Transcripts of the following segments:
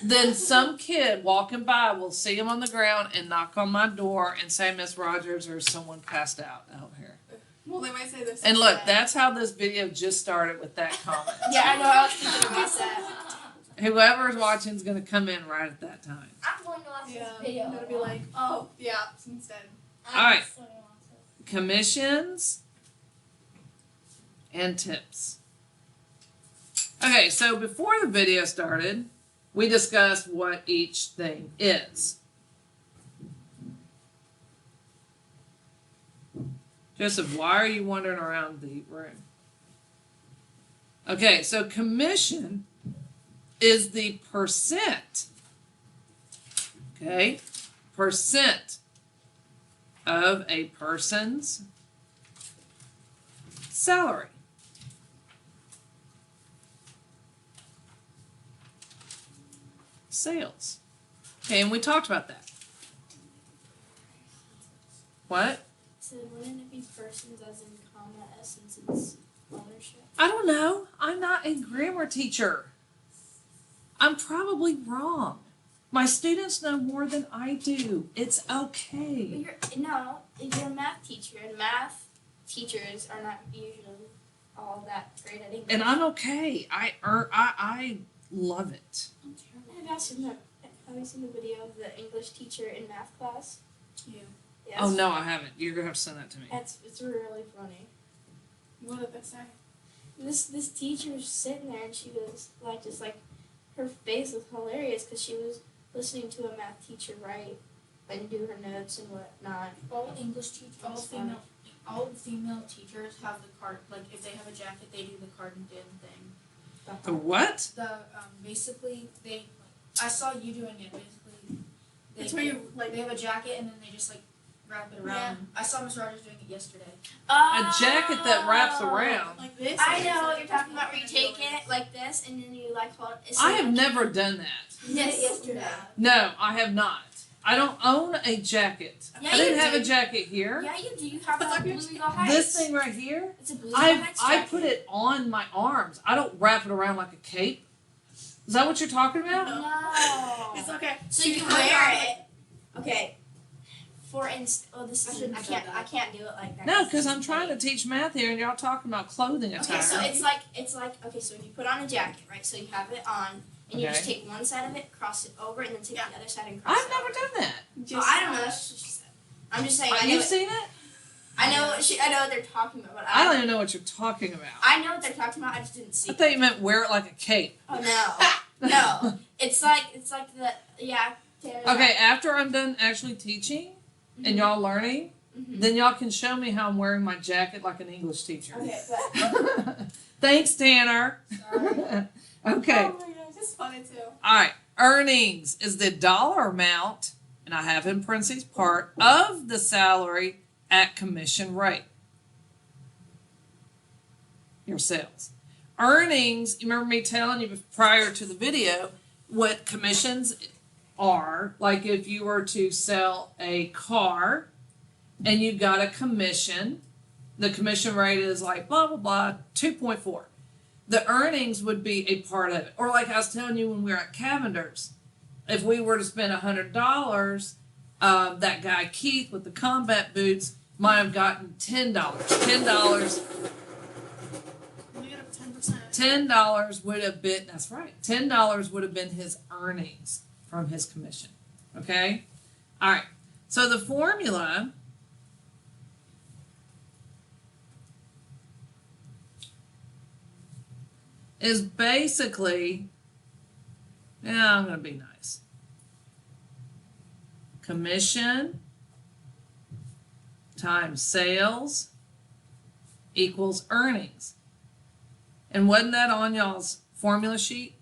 then some kid walking by will see him on the ground and knock on my door and say, Miss Rogers, or someone passed out here. Well, they might say this. And look, that's how this video just started with that comment. Yeah, I know. I was thinking about that. Whoever's watching is going to come in right at that time. I'm going to watch this video. I'm gonna be like, oh, yeah, instead. All right. Commissions and tips. Okay, so before the video started, we discussed what each thing is. Joseph, why are you wandering around the room? Okay, so commission is the percent, okay, percent of a person's salary. Sales. Okay, and we talked about that. What? So wouldn't it be persons as in comma s since it's ownership? I don't know. I'm not a grammar teacher. I'm probably wrong. My students know more than I do. It's okay. You're a math teacher, and math teachers are not usually all that great at English. And I'm okay. I love it. Have you seen the video of the English teacher in math class? Yeah. Yes. Oh no, I haven't. You're gonna have to send that to me. It's really funny. What did they say? This teacher was sitting there and she was like her face was hilarious because she was listening to a math teacher write and do her notes and whatnot. All English teachers, all female teachers have the card. Like if they have a jacket, they do the cardigan thing. The what? The basically they. I saw you doing it. Basically, It's where you like. they have a jacket and then they just like wrap it around. Yeah. I saw Miss Rogers doing it yesterday. A jacket that wraps around. Like this. I know what you're talking about. Where you take it like this and then you like hold it. I have never done that. You did it yesterday. No, I have not. I don't own a jacket. Yeah, I didn't you have do. a jacket here. Yeah, you do. You have a Blue Eagle Heights. This thing right here, It's a Blue Eagle Heights I jacket. put it on my arms. I don't wrap it around like a cape. Is that what you're talking about? No. It's okay. So you wear it. Okay. For instance, this I is shouldn't I have can't said that. I can't do it like that. No, because I'm trying to teach math here, and y'all talking about clothing attire. Okay, so it's like okay, so if you put on a jacket, right? So you have it on, and you just take one side of it, cross it over, and then take the other side and cross I've it never over. done that. Oh, I don't know. That's what she said. I'm just saying. You've seen it? I know what they're talking about. But I don't even know what you're talking about. I know what they're talking about. I just didn't see. I thought you meant wear it like a cape. Oh no, no. It's like the Taylor's Okay, after I'm done actually teaching and y'all learning, then y'all can show me how I'm wearing my jacket like an English teacher. Okay, but Thanks, Tanner. sorry. Okay. Oh my gosh, it's funny too. All right. Earnings is the dollar amount, and I have in parentheses part of the salary at commission rate. Your sales. Earnings, you remember me telling you prior to the video what commissions are, like if you were to sell a car and you got a commission, the commission rate is like blah, blah, blah, 2.4. The earnings would be a part of it. Or like I was telling you when we were at Cavender's, if we were to spend $100, that guy Keith with the combat boots might have gotten $10. We get up 10%. $10 would have been, that's right, $10 would have been his earnings from his commission. Okay? All right. So the formula is basically, I'm going to be nice. Commission times sales equals earnings. And wasn't that on y'all's formula sheet?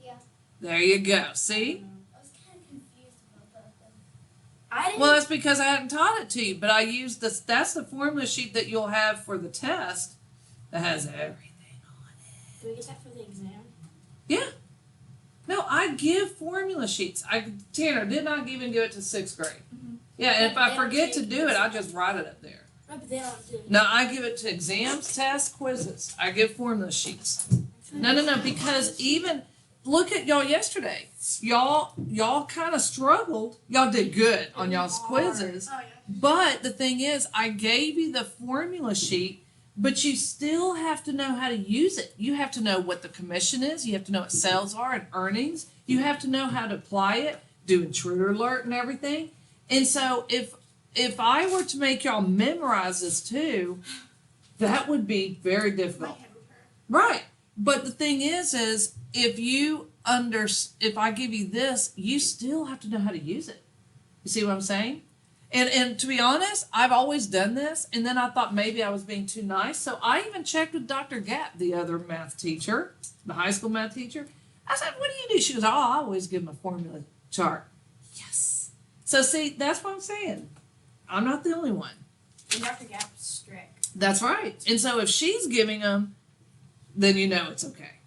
Yeah. There you go. See? I was kind of confused about that. I didn't. Well, that's because I hadn't taught it to you, but I used this. That's the formula sheet that you'll have for the test that has everything on it. Do we get that for the exam? Yeah. No, I give formula sheets. Tanner did not even give it to 6th grade. Mhm. Yeah, and if They I don't forget to change do it. it, I just write it up there. No, but they don't do it. No, I give it to exams, tests, quizzes. I give formula sheets. No, because even look at y'all yesterday. Y'all kind of struggled. Y'all did good on y'all's quizzes. Oh yeah. But the thing is, I gave you the formula sheet, but you still have to know how to use it. You have to know what the commission is. You have to know what sales are and earnings. You have to know how to apply it, do intruder alert and everything. And so if I were to make y'all memorize this too, that would be very My difficult. head would hurt. Right. But the thing is if I give you this, you still have to know how to use it. You see what I'm saying? And to be honest, I've always done this, and then I thought maybe I was being too nice. So I even checked with Dr. Gatt, the other math teacher, the high school math teacher. I said, "What do you do?" She goes, "Oh, I always give them a formula chart." Yes. So see, that's what I'm saying. I'm not the only one. And Dr. Gap is strict. That's right. And so if she's giving them, then you know it's okay.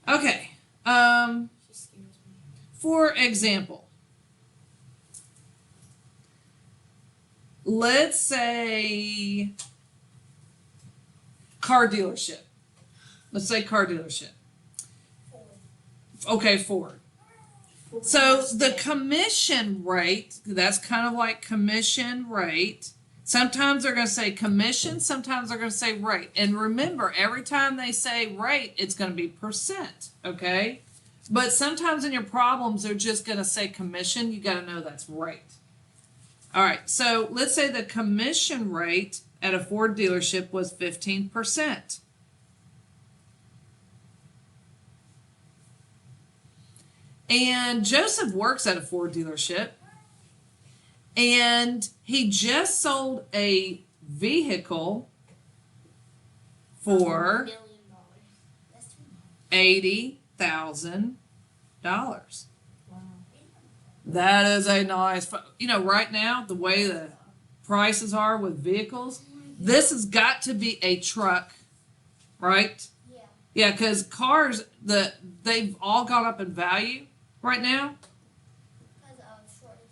Okay. She scares me. For example, let's say car dealership. Let's say car dealership. Okay, Ford. So the commission rate, that's kind of like commission rate. Sometimes they're going to say commission, sometimes they're going to say rate. And remember, every time they say rate, it's going to be percent, okay? But sometimes in your problems, they're just going to say commission. You got to know that's rate. All right, so let's say the commission rate at a Ford dealership was 15%. And Joseph works at a Ford dealership, and he just sold a vehicle for $1 million. $80,000. Wow. That is a nice, right now, the way the prices are with vehicles, this has got to be a truck, right? Yeah. Yeah, because cars, they've all gone up in value right now. Because of shortages.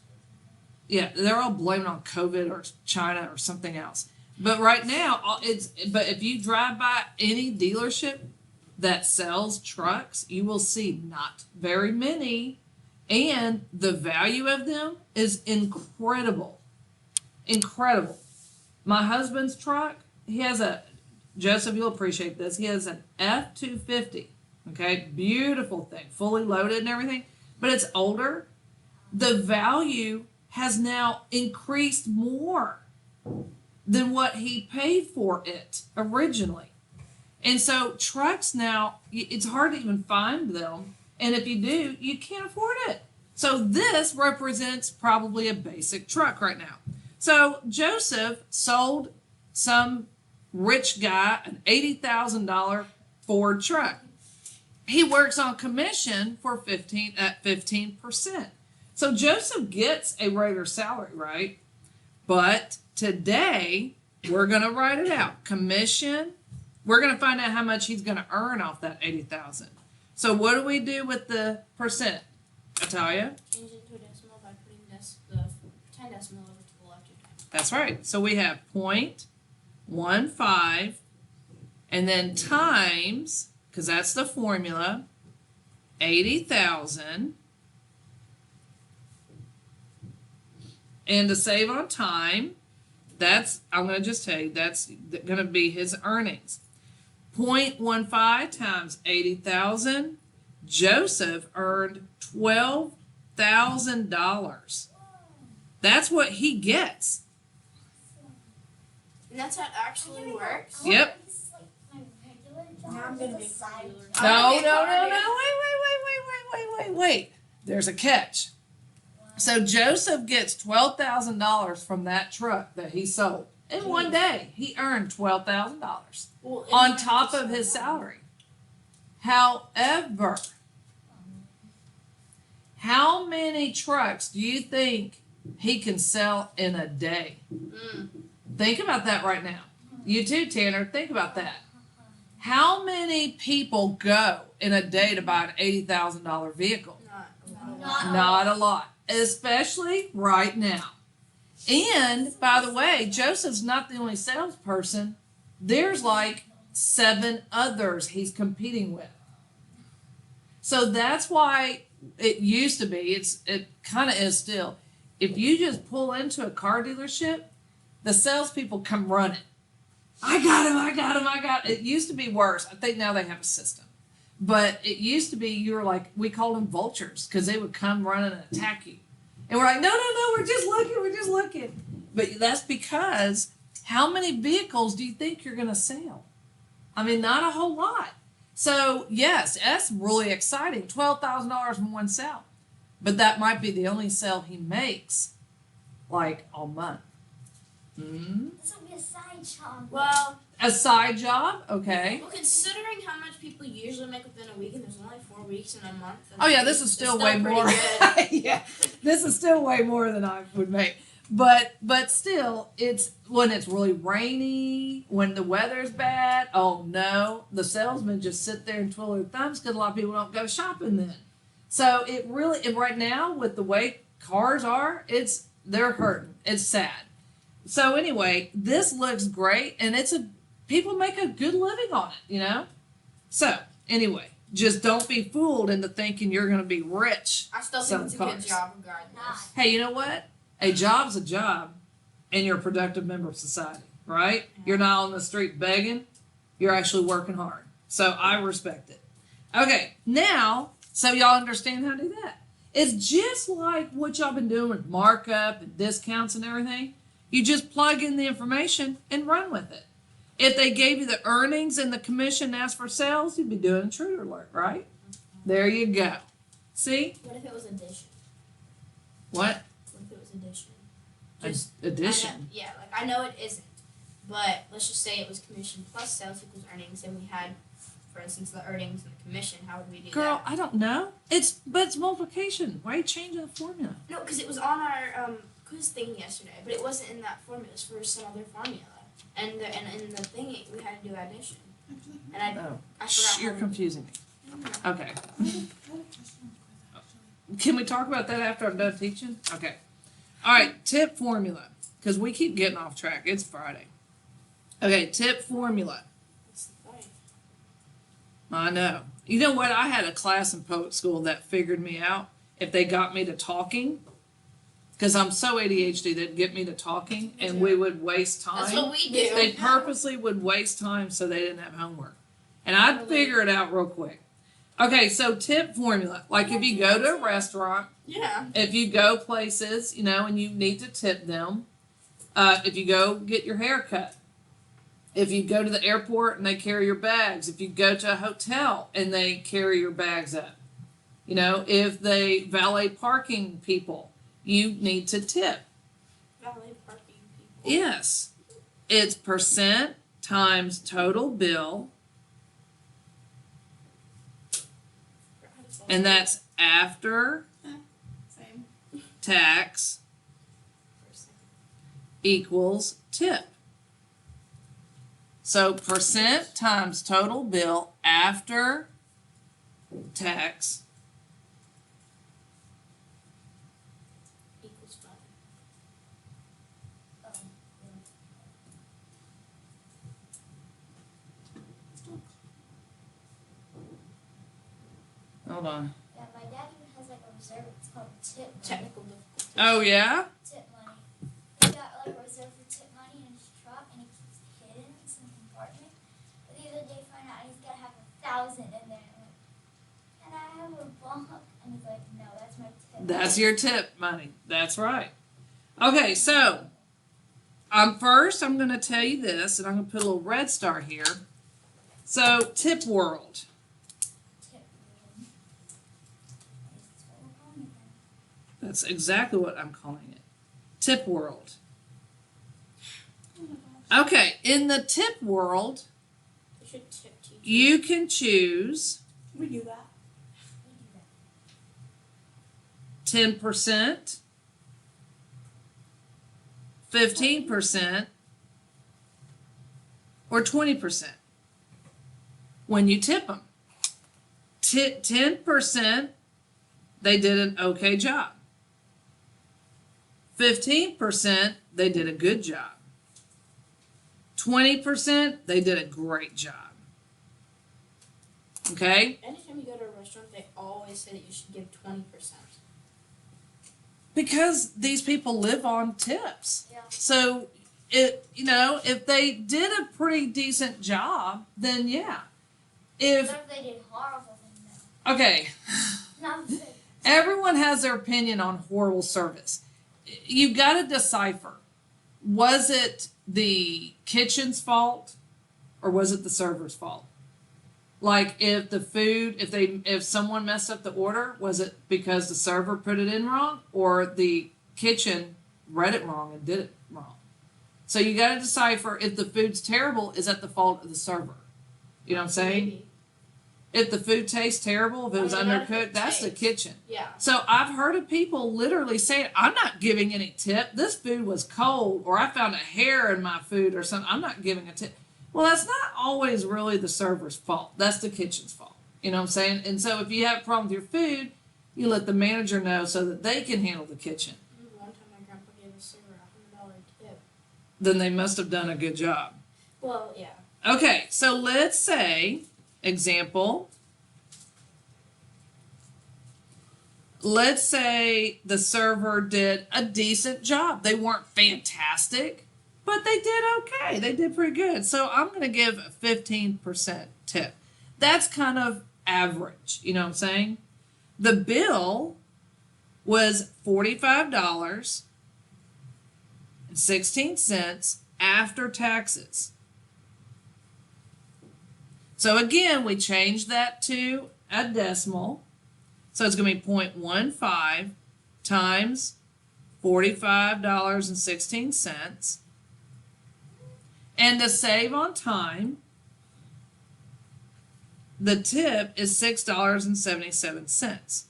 Yeah, they're all blaming on COVID or China or something else. But right now, but if you drive by any dealership that sells trucks, you will see not very many, and the value of them is incredible. Incredible. My husband's truck, he has Joseph, you'll appreciate this, he has an F-250, okay, beautiful thing, fully loaded and everything, but it's older. The value has now increased more than what he paid for it originally. And so trucks now, it's hard to even find them. And if you do, you can't afford it. So this represents probably a basic truck right now. So Joseph sold some rich guy an $80,000 Ford truck. He works on commission for 15%. So Joseph gets a regular salary, right? But today we're going to write it out. Commission, we're going to find out how much he's going to earn off that $80,000. So what do we do with the percent, Natalia? Change it to a decimal by putting the 10 decimal over to the left 2 times. That's right. So we have 0.15 and then times, because that's the formula, 80,000. And to save on time, I'm going to just tell you, that's going to be his earnings. 0.15 times 80,000, Joseph earned $12,000. That's what he gets. And that's how it actually works? Yep. Now I'm gonna be Wait. There's a catch. So Joseph gets $12,000 from that truck that he sold. In one day, he earned $12,000 on top of his salary. However, how many trucks do you think he can sell in a day? Think about that right now. You too, Tanner. Think about that. How many people go in a day to buy an $80,000 vehicle? Not a lot, especially right now. And by the way, Joseph's not the only salesperson. There's like 7 others he's competing with. So that's why it used to be, it kind of is still. If you just pull into a car dealership, the salespeople come running. I got him, I got him, I got him. It used to be worse. I think now they have a system. But it used to be you were like, we called them vultures because they would come running and attack you. And we're like, no, we're just looking. But that's because how many vehicles do you think you're going to sell? I mean, not a whole lot. So, yes, that's really exciting. $12,000 in one sale. But that might be the only sale he makes, like, all month. Mm-hmm. This will be a side job. Well, A side job? Okay. well, considering how much people usually make within a week, and there's only 4 weeks in a month. Oh, yeah, this is still way pretty more. good. Yeah, this is still way more than I would make. But still, it's when it's really rainy, when the weather's bad. Oh no, the salesmen just sit there and twiddle their thumbs because a lot of people don't go shopping then. So it really, and right now with the way cars are, they're hurting. It's sad. So anyway, this looks great, and people make a good living on it, you know. So anyway, just don't be fooled into thinking you're going to be rich. I still Some think it's a cars. good job regardless. Hey, you know what? A job's a job, and you're a productive member of society, right? You're not on the street begging. You're actually working hard. So I respect it. Okay, now, so y'all understand how to do that. It's just like what y'all been doing with markup and discounts and everything. You just plug in the information and run with it. If they gave you the earnings and the commission and asked for sales, you'd be doing a Intruder Alert, right? There you go. See? What if it was addition? What? What if it was addition? Addition. Yeah, like I know it isn't, but let's just say it was commission plus sales equals earnings, and we had, for instance, the earnings and the commission. How would we do Girl, that? I don't know. It's multiplication. Why are you changing the formula? No, because it was on our quiz thing yesterday, but it wasn't in that formula. It was for some other formula, and in the thing we had to do addition, and I Oh, forgot. you're how confusing me. Okay. Can we talk about that after I'm done teaching? Okay. All right, tip formula, because we keep getting off track. It's Friday. Okay, tip formula. What's the point? I know. You know what? I had a class in poet school that figured me out if they got me to talking, because I'm so ADHD, they'd get me to talking, and we would waste time. That's what we do. They purposely would waste time so they didn't have homework. And I'd figure it out real quick. Okay, so tip formula. Like if you go to a restaurant, Yeah. if you go places, you know, and you need to tip them, if you go get your hair cut, if you go to the airport and they carry your bags, if you go to a hotel and they carry your bags up, you know, if they valet parking people, you need to tip. Valet parking people. Yes. It's percent times total bill, and that's after Same. tax equals tip. So percent times total bill after tax Equals 5. hold on. Yeah, my dad even has like a reserve. It's called tip money. Technical difficulty. Oh yeah? Tip money. He got like a reserve for tip money in his truck, and he keeps it hidden in some compartment. But the other day, found out he's got to have 1,000 in there. I'm like, can I have a buck? And he's like, no, that's my tip. That's your tip money. That's right. Okay, so first I'm going to tell you this, and I'm going to put a little red star here. So tip world. Tip money. That's what we're calling it then. That's exactly what I'm calling it. Tip world. Okay, in the tip world, We should tip teachers. you can choose We do that. We do that. 10%, 15%, or 20% when you tip them. 10%, they did an okay job. 15%, they did a good job. 20%, they did a great job. Okay? Anytime you go to a restaurant, they always say that you should give 20%. Because these people live on tips. Yeah. So if they did a pretty decent job, then yeah. If What if they did horrible things though? okay, No, I'm serious. everyone has their opinion on horrible service. You've got to decipher. Was it the kitchen's fault or was it the server's fault? Like if the food, if someone messed up the order, was it because the server put it in wrong or the kitchen read it wrong and did it wrong? So you got to decipher if the food's terrible, is that the fault of the server? You know what I'm saying? Maybe. If the food tastes terrible, if it was Well, not if undercooked, it that's the tastes. kitchen. Yeah. So I've heard of people literally saying, I'm not giving any tip. This food was cold, or I found a hair in my food or something. I'm not giving a tip. Well, that's not always really the server's fault. That's the kitchen's fault. You know what I'm saying? And so if you have a problem with your food, you let the manager know so that they can handle the kitchen. I remember one time my grandpa gave a server a $100 tip. Then they must have done a good job. Well, yeah. Okay, so let's say, example, let's say the server did a decent job. They weren't fantastic, but they did okay. They did pretty good. So I'm going to give a 15% tip. That's kind of average, you know what I'm saying? The bill was $45.16 after taxes. So again, we changed that to a decimal. So it's going to be 0.15 times $45.16. And to save on time, the tip is $6.77.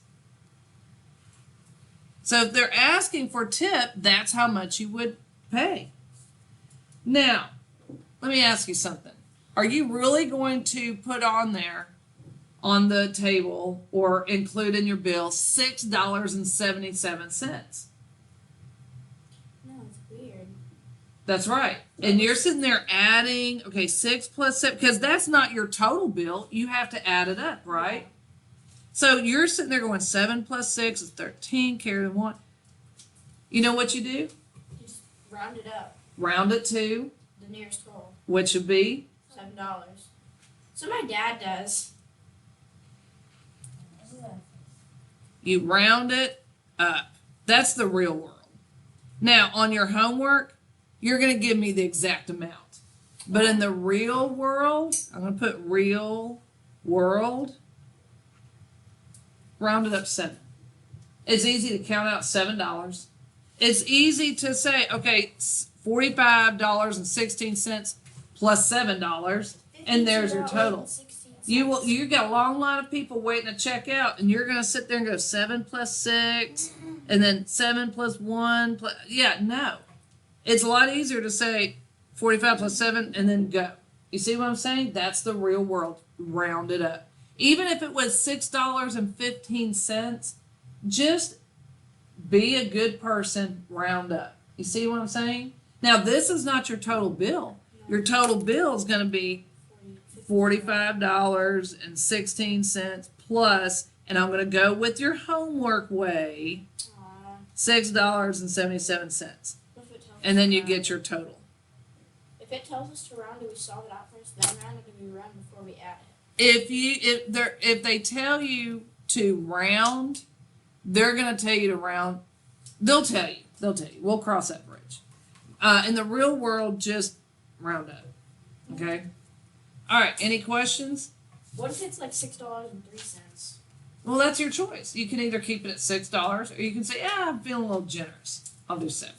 So if they're asking for tip, that's how much you would pay. Now, let me ask you something. Are you really going to put on there, on the table, or include in your bill $6.77? No, it's weird. That's right. And you're sitting there adding, okay, 6 plus 7, because that's not your total bill. You have to add it up, right? So you're sitting there going 7 plus 6 is 13, carry the 1. You know what you do? You just round it up. Round it to, The nearest whole. which would be? $7. So my dad does. You round it up. That's the real world. Now, on your homework, you're going to give me the exact amount. But in the real world, I'm going to put real world, round it up to 7. It's easy to count out $7. It's easy to say, okay, $45.16 plus $7, and there's your total. You got a long line of people waiting to check out, and you're gonna sit there and go 7 plus 6, and then 7 plus 1 plus. Yeah, no, it's a lot easier to say 45 plus 7 and then go. You see what I'm saying? That's the real world. Round it up. Even if it was $6.15, just be a good person. Round up. You see what I'm saying? Now this is not your total bill. Your total bill is going to be $45.16 plus, and I'm going to go with your homework way, $6.77, and then you get your total. If it tells us to round, do we solve it out first, then round, or do we round before we add it? If they tell you to round, they're going to tell you to round. They'll tell you. We'll cross that bridge. In the real world, just round up. Okay. All right. Any questions? What if it's like $6.03? Well, that's your choice. You can either keep it at $6, or you can say, "Yeah, I'm feeling a little generous. I'll do 7."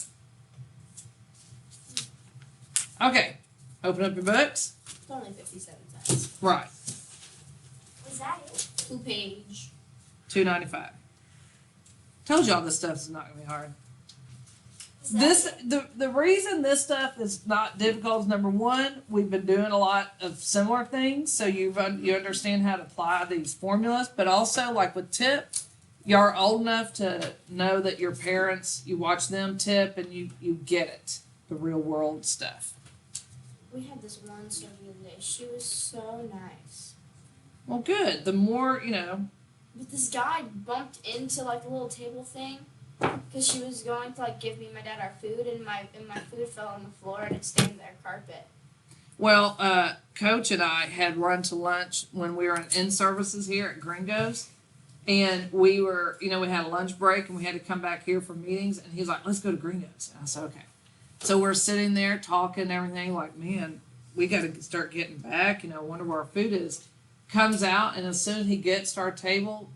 Okay. Open up your books. It's only 57 cents. Right. Was that it? 2-page. $2.95. Told y'all this stuff is not gonna be hard. Was that This it? the reason this stuff is not difficult is number one, we've been doing a lot of similar things, so you understand how to apply these formulas. But also, like with tip, you are old enough to know that your parents, you watch them tip, and you get it, the real world stuff. We had this one server the other day. She was so nice. Well, good. The more, But this guy bumped into like the little table thing because she was going to like give me and my dad our food, and my food fell on the floor and it stained their carpet. well, Coach and I had run to lunch when we were in services here at Gringo's. And we were, we had a lunch break and we had to come back here for meetings. And he's like, let's go to Gringo's. And I said, okay. So we're sitting there talking and everything like, man, we got to start getting back. Wonder where our food is. Comes out, and as soon as he gets to our table,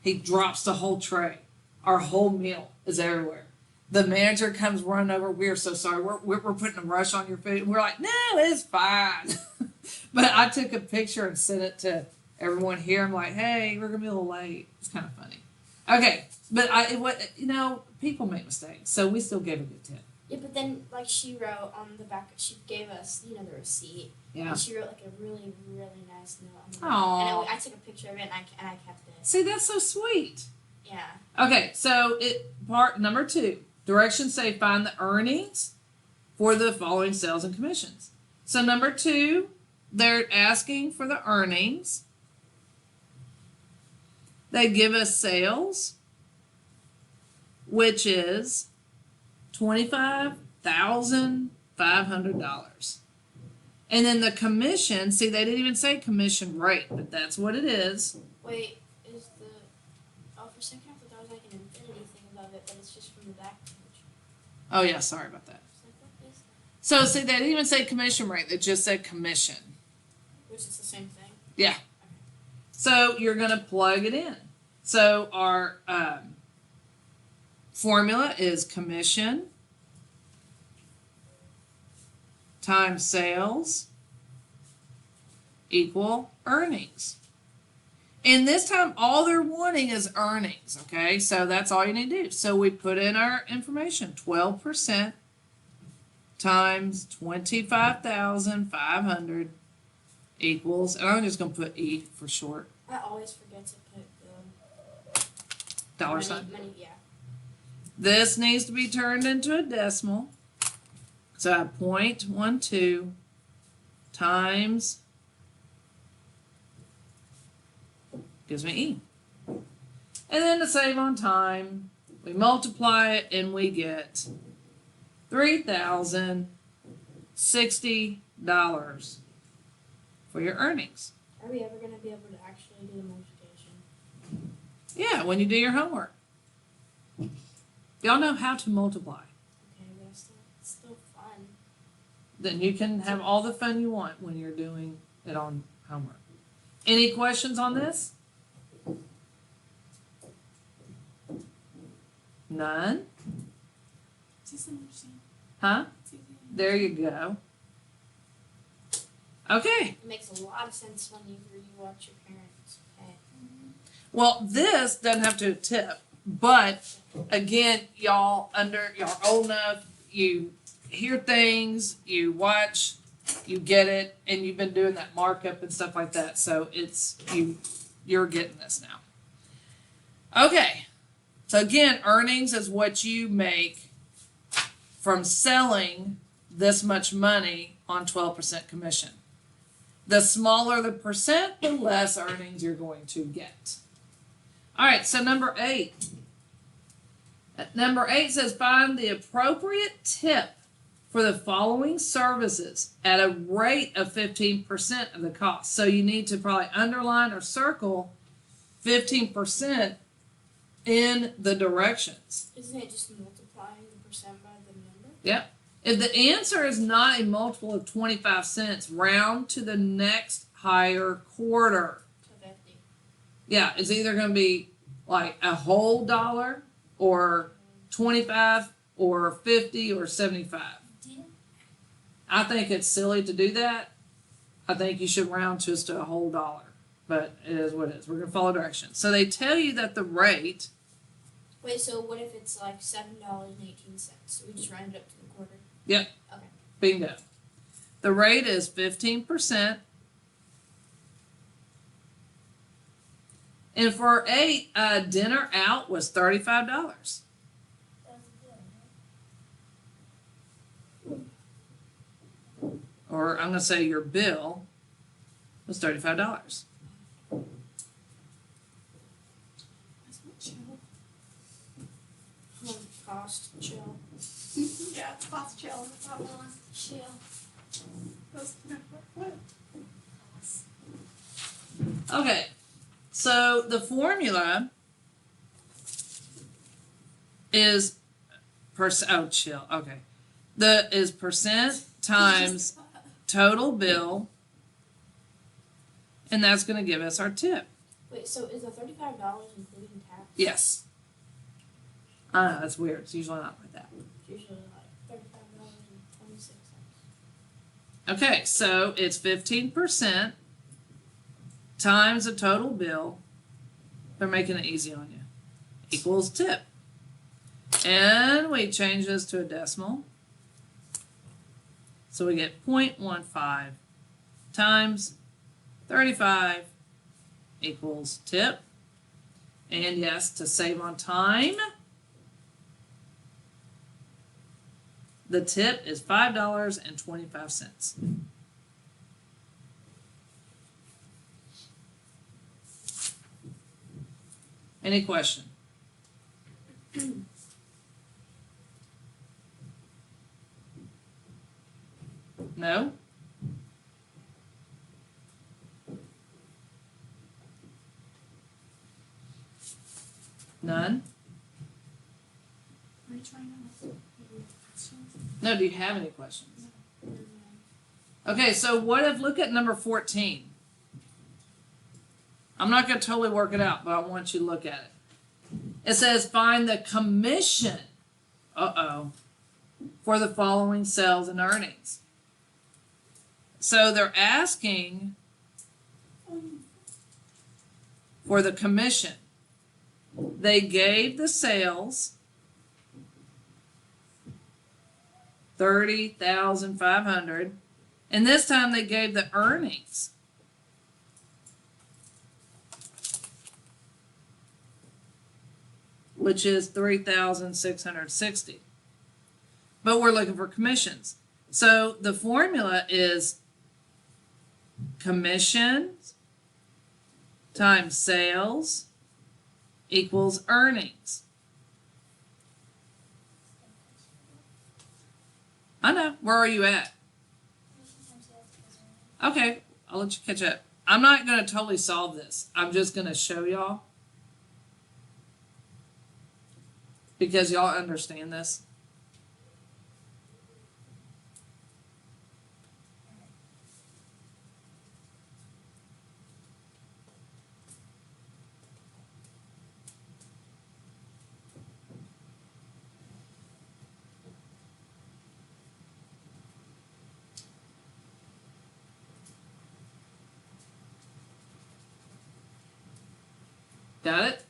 he drops the whole tray. Our whole meal is everywhere. The manager comes running over. We're so sorry. We're putting a rush on your food. And we're like, no, it's fine. But I took a picture and sent it to everyone here. I'm like, hey, we're gonna be a little late. It's kind of funny. Okay, but people make mistakes, so we still gave a good tip. Yeah, but then like she wrote on the back, she gave us the receipt. Yeah. And she wrote like a really really nice note on the Aww. back. And I took a picture of it and I kept it. See, that's so sweet. Yeah. Okay, so part number 2, directions say find the earnings for the following sales and commissions. So number 2, they're asking for the earnings. They give us sales, which is $25,500. And then the commission, see, they didn't even say commission rate, but that's what it is. Wait, is the for a second I thought that was like an infinity thing above it, but it's just from the back page. Oh, yeah, sorry about that. It's like, what is that? So, see, they didn't even say commission rate, they just said commission. Which is the same thing. Yeah. So you're going to plug it in. So our formula is commission times sales equal earnings. And this time all they're wanting is earnings, okay? So that's all you need to do. So we put in our information, 12% times 25,500 equals, and I'm just going to put E for short. I always forget to put the Dollar sign. money, yeah. This needs to be turned into a decimal. So I have 0.12 times, gives me E. And then to save on time, we multiply it and we get $3,060 for your earnings. Are we ever going to be able to actually do the multiplication? Yeah, when you do your homework. Y'all know how to multiply. Okay, but it's still fun. Then you can have all the fun you want when you're doing it on homework. Any questions on this? None? It's easy to understand. Huh? It's easy to There you go. Okay. It makes a lot of sense when you watch your parents pay. Well, this doesn't have to tip, but again, y'all old enough, you hear things, you watch, you get it, and you've been doing that markup and stuff like that. So you're getting this now. Okay. So again, earnings is what you make from selling this much money on 12% commission. The smaller the percent, the less earnings you're going to get. All right, so number 8. Number 8 says find the appropriate tip for the following services at a rate of 15% of the cost. So you need to probably underline or circle 15% in the directions. Isn't it just multiplying the percent by the number? Yep. If the answer is not a multiple of 25 cents, round to the next higher quarter. To 50. Yeah, it's either going to be like a whole dollar or 25 or 50 or 75. I think it's silly to do that. I think you should round just to a whole dollar. But it is what it is. We're going to follow directions. So they tell you that the rate... Wait, so what if it's like $7.18? So we just round it up to the quarter? Yep. Okay. Bingo. The rate is 15%. And for 8, dinner out was $35. Or I'm going to say your bill was $35. cost chill. Yeah, it's cost chill. That's how it was. Chill. Those, what? Okay, so the formula is chill, okay. Is percent times total bill, and that's gonna give us our tip. Wait, so is the $35 including tax? Yes. I know, that's weird, it's usually not like that. It's usually like $35.26. Okay, so it's 15% times the total bill, they're making it easy on you, equals tip. And we change this to a decimal. So we get 0.15 times 35 equals tip. And yes, to save on time, the tip is $5.25. Any question? No? None? Are you trying to? No, do you have any questions? Okay, so what if, look at number 14. I'm not going to totally work it out, but I want you to look at it. It says find the commission, for the following sales and earnings. So they're asking for the commission. They gave the sales, 30,500, and this time they gave the earnings, which is 3,660. But we're looking for commissions. So the formula is commissions times sales equals earnings. I know. Where are you at? Okay, I'll let you catch up. I'm not going to totally solve this. I'm just going to show y'all. Because y'all understand this. Got it?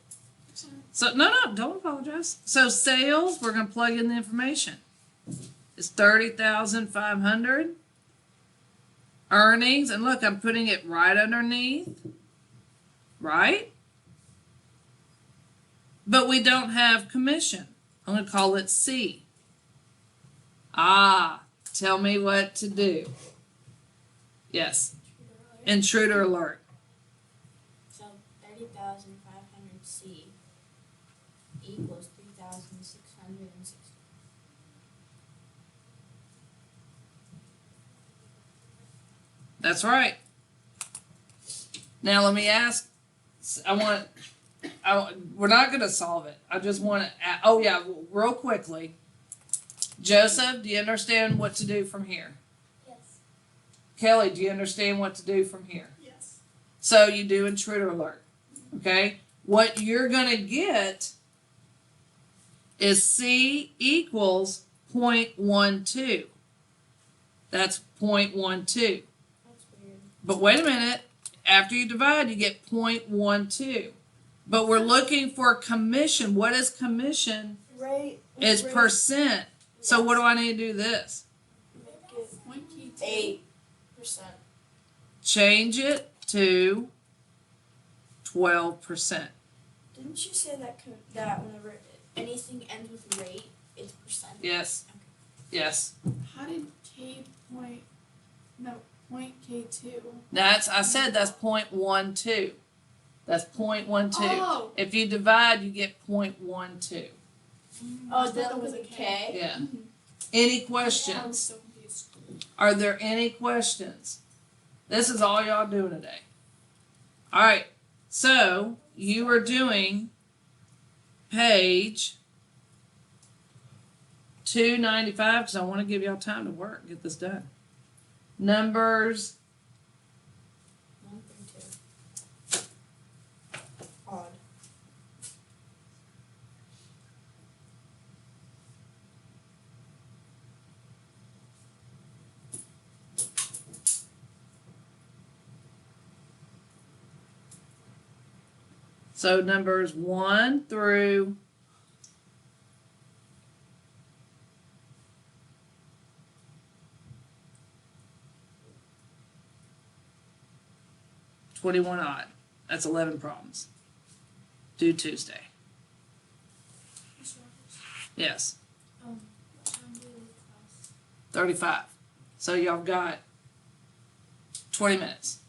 So, no, don't apologize. So sales, we're going to plug in the information. It's 30,500. Earnings, and look, I'm putting it right underneath. Right? But we don't have commission. I'm going to call it C. Tell me what to do. Yes. Intruder alert. So 30,500 C equals 3,660. That's right. Now let me ask. We're not going to solve it. I just want to. Real quickly. Joseph, do you understand what to do from here? Yes. Kelly, do you understand what to do from here? Yes. So you do intruder alert. Okay? What you're going to get is C equals 0.12. That's 0.12. That's weird. But wait a minute. After you divide, you get 0.12. But we're looking for commission. What is commission? Rate It's percent. So what do I need to do this? One key 8%. Change it to 12%. Didn't you say that whenever anything ends with rate, it's percent? Yes. Okay. Yes. How did point K2? I said that's 0.12. That's 0.12. Oh. If you divide, you get 0.12. Oh, thought then it was with a a K. K. Yeah. Any I was questions? so confused. Are there any questions? This is all y'all doing today. All right. So you are doing page 295 because I want to give y'all time to work, get this done. Numbers 1 through 2. Odd. So numbers 1 through 21 odd. That's 11 problems. Due Tuesday. Yes, What time do you leave class? 35. So y'all got 20 minutes.